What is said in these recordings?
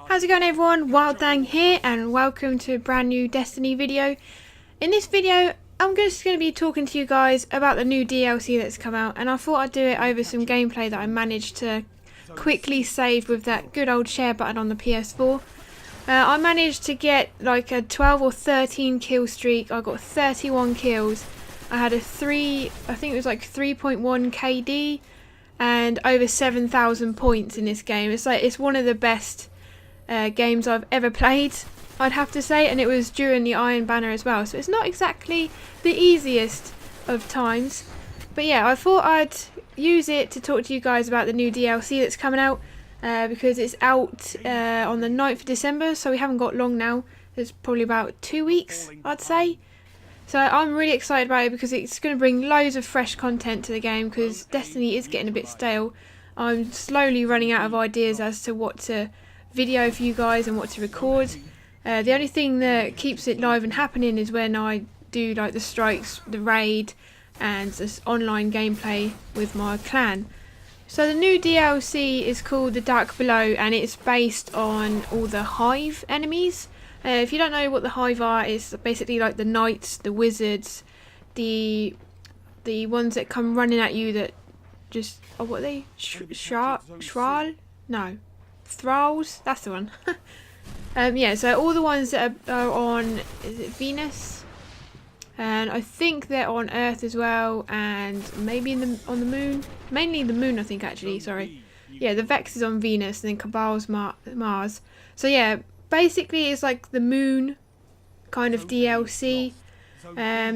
How's it going everyone? WildeThang here and welcome to a brand new Destiny video. In this video I'm just going to be talking to you guys about the new DLC that's come out, and I thought I'd do it over some gameplay that I managed to quickly save with that good old share button on the PS4. I managed to get like a 12 or 13 kill streak. I got 31 kills. I had I think it was like 3.1 KD and over 7,000 points in this game. It's one of the best games I've ever played, I'd have to say, and it was during the Iron Banner as well, so it's not exactly the easiest of times. But yeah, I thought I'd use it to talk to you guys about the new DLC that's coming out, because it's out on the 9th of December, so we haven't got long now. It's probably about 2 weeks, I'd say. So I'm really excited about it because it's going to bring loads of fresh content to the game, because Destiny is getting a bit stale. I'm slowly running out of ideas as to what to video for you guys and what to record. The only thing that keeps it live and happening is when I do like the strikes, the raid and this online gameplay with my clan. So the new DLC is called The Dark Below, and it's based on all the Hive enemies. If you don't know what the Hive are, it's basically like the knights, the wizards, the ones that come running at you that just, oh, what are they? Shral? No. Thralls? That's the one. Yeah, so all the ones that are on, is it Venus? And I think they're on Earth as well, and maybe on the moon. Mainly the moon, I think, actually, sorry. Yeah, the Vex is on Venus, and then Cabal's Mars. So yeah, basically it's like the moon kind of DLC.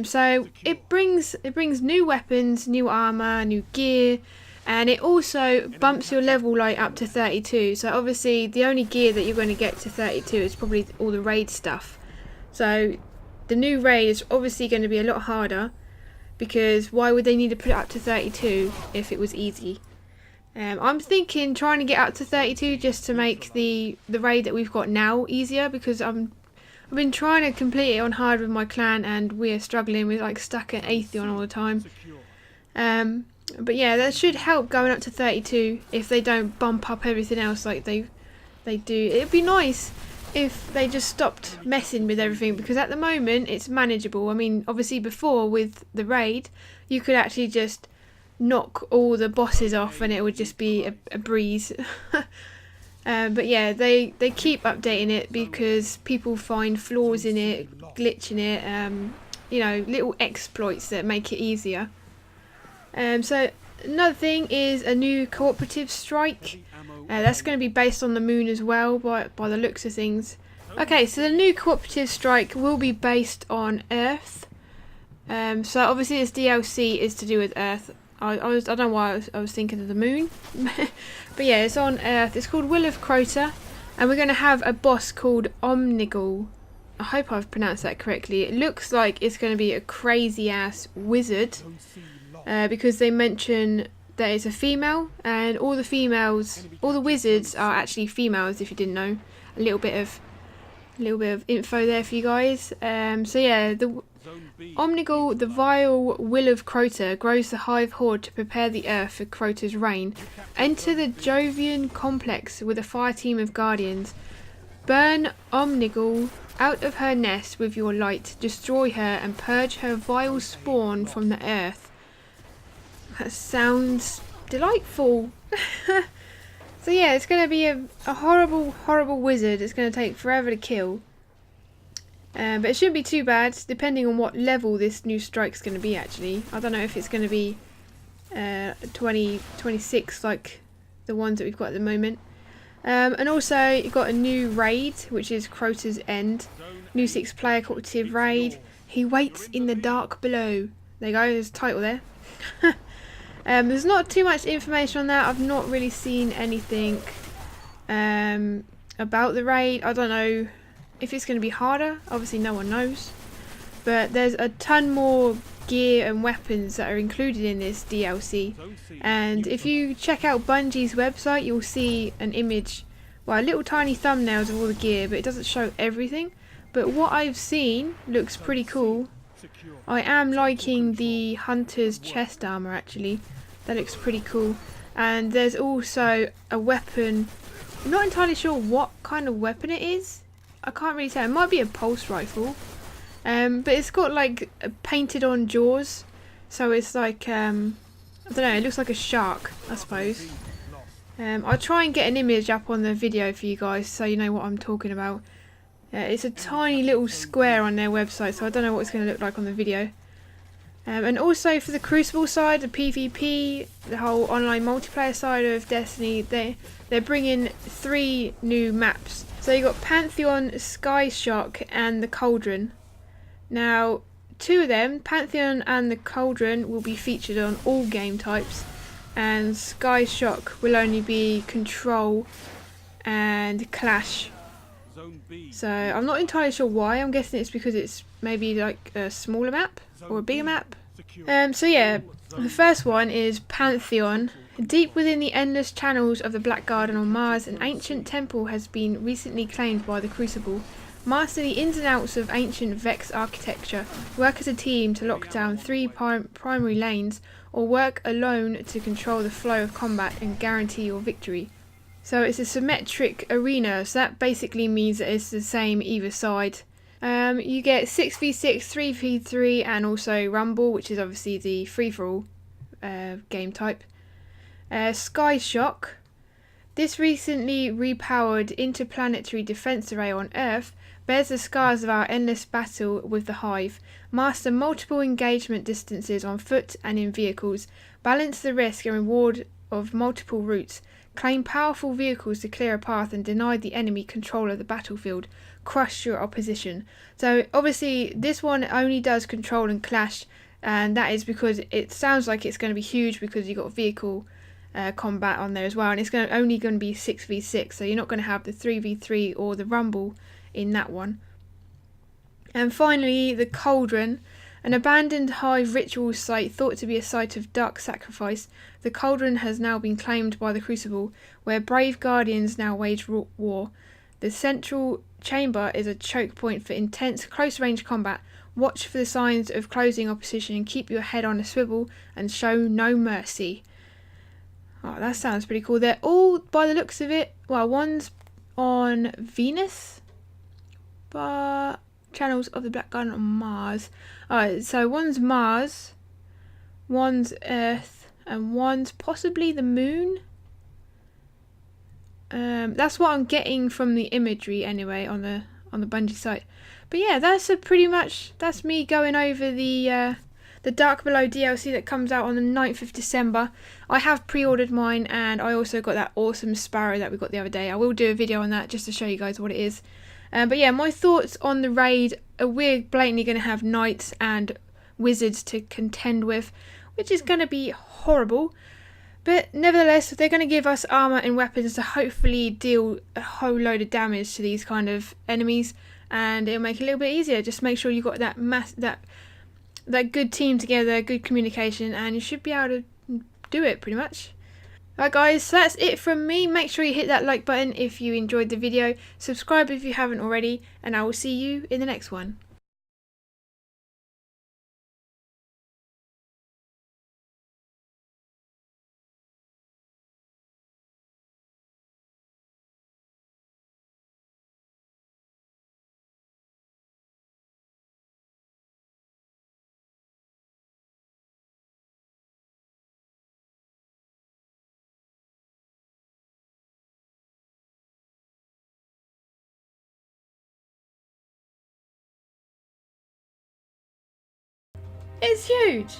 So it brings new weapons, new armor, new gear, and it also bumps your level like up to 32. So obviously the only gear that you're going to get to 32 is probably all the raid stuff. So the new raid is obviously going to be a lot harder, because why would they need to put it up to 32 if it was easy? I'm thinking trying to get up to 32 just to make the raid that we've got now easier, because I've been trying to complete it on hard with my clan and we're struggling. We're like stuck at Atheon all the time. But yeah, that should help going up to 32 if they don't bump up everything else like they do. It'd be nice if they just stopped messing with everything, because at the moment it's manageable. I mean, obviously before with the raid you could actually just knock all the bosses off and it would just be a breeze. But yeah, they keep updating it because people find flaws in it, glitch in it, you know, little exploits that make it easier. So another thing is a new cooperative strike. That's going to be based on the moon as well, by the looks of things. Okay, so the new cooperative strike will be based on Earth. So obviously this DLC is to do with Earth. I don't know why I was thinking of the moon. But yeah, it's on Earth. It's called Will of Crota, and we're going to have a boss called Omnigul. I hope I've pronounced that correctly. It looks like it's going to be a crazy ass wizard, because they mention that it's a female, and all the wizards are actually females, if you didn't know. A little bit of info there for you guys. So yeah, the Omnigul, the vile Will of Crota, grows the Hive Horde to prepare the earth for Crota's reign. Enter the Jovian complex with a fire team of guardians. Burn Omnigul out of her nest with your light. Destroy her and purge her vile spawn from the earth. That sounds delightful. So yeah, it's going to be a horrible, horrible wizard. It's going to take forever to kill. But it shouldn't be too bad, depending on what level this new strike's going to be, actually. I don't know if it's going to be 26 like the ones that we've got at the moment. And also, you've got a new raid, which is Crota's End. New 6-player cooperative raid. He waits in the dark below. There you go, there's the title there. There's not too much information on that. I've not really seen anything about the raid. I don't know if it's going to be harder. Obviously no one knows, but there's a ton more gear and weapons that are included in this DLC, and if you check out Bungie's website you'll see an image, well, little tiny thumbnails of all the gear, but it doesn't show everything. But what I've seen looks pretty cool. I am liking the Hunter's chest armor, actually. That looks pretty cool. And there's also a weapon I'm not entirely sure what kind of weapon it is. I can't really tell. It might be a pulse rifle. But it's got like painted on jaws. So it's like, I don't know, it looks like a shark, I suppose. I'll try and get an image up on the video for you guys so you know what I'm talking about. It's a tiny little square on their website, so I don't know what it's going to look like on the video. And also for the Crucible side, the PvP, the whole online multiplayer side of Destiny, they're bringing 3 new maps. So you got Pantheon, Sky Shock and the Cauldron. Now, 2 of them, Pantheon and the Cauldron, will be featured on all game types, and Sky Shock will only be Control and Clash. So I'm not entirely sure why. I'm guessing it's because it's maybe like a smaller map or a bigger map. So yeah, the first one is Pantheon. Deep within the endless channels of the Black Garden on Mars, an ancient temple has been recently claimed by the Crucible. Master the ins and outs of ancient Vex architecture, work as a team to lock down 3 primary lanes, or work alone to control the flow of combat and guarantee your victory. So it's a symmetric arena, so that basically means that it's the same either side. You get 6v6, 3v3 and also Rumble, which is obviously the free-for-all game type. Sky Shock. This recently repowered interplanetary defense array on Earth bears the scars of our endless battle with the Hive. Master multiple engagement distances on foot and in vehicles. Balance the risk and reward of multiple routes. Claim powerful vehicles to clear a path and deny the enemy control of the battlefield. Crush your opposition. So obviously this one only does control and clash, and that is because it sounds like it's going to be huge because you've got vehicle combat on there as well, and it's only going to be 6v6, so you're not going to have the 3v3 or the Rumble in that one. And finally, the Cauldron. An abandoned Hive ritual site thought to be a site of dark sacrifice, the Cauldron has now been claimed by the Crucible, where brave guardians now wage war. The central chamber is a choke point for intense close-range combat. Watch for the signs of closing opposition and keep your head on a swivel and show no mercy. Oh, that sounds pretty cool. They're all, by the looks of it, well, one's on Venus, but channels of the Black Garden on Mars. Alright, so one's Mars, one's Earth, and one's possibly the Moon. That's what I'm getting from the imagery anyway on the Bungie site. But yeah, that's that's me going over the Dark Below DLC that comes out on the 9th of December. I have pre-ordered mine, and I also got that awesome Sparrow that we got the other day. I will do a video on that just to show you guys what it is. But yeah, my thoughts on the raid are we're blatantly going to have knights and wizards to contend with, which is going to be horrible. But nevertheless, they're going to give us armour and weapons to hopefully deal a whole load of damage to these kind of enemies, and it'll make it a little bit easier. Just make sure you've got that good team together, good communication, and you should be able to do it pretty much. Alright guys, so that's it from me. Make sure you hit that like button if you enjoyed the video, subscribe if you haven't already, and I will see you in the next one. It's huge.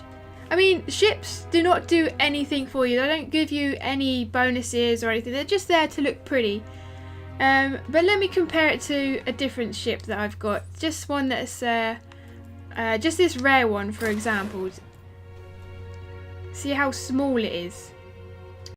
I mean, ships do not do anything for you. They don't give you any bonuses or anything. They're just there to look pretty. But let me compare it to a different ship that I've got. Just one that's, just this rare one, for example. See how small it is.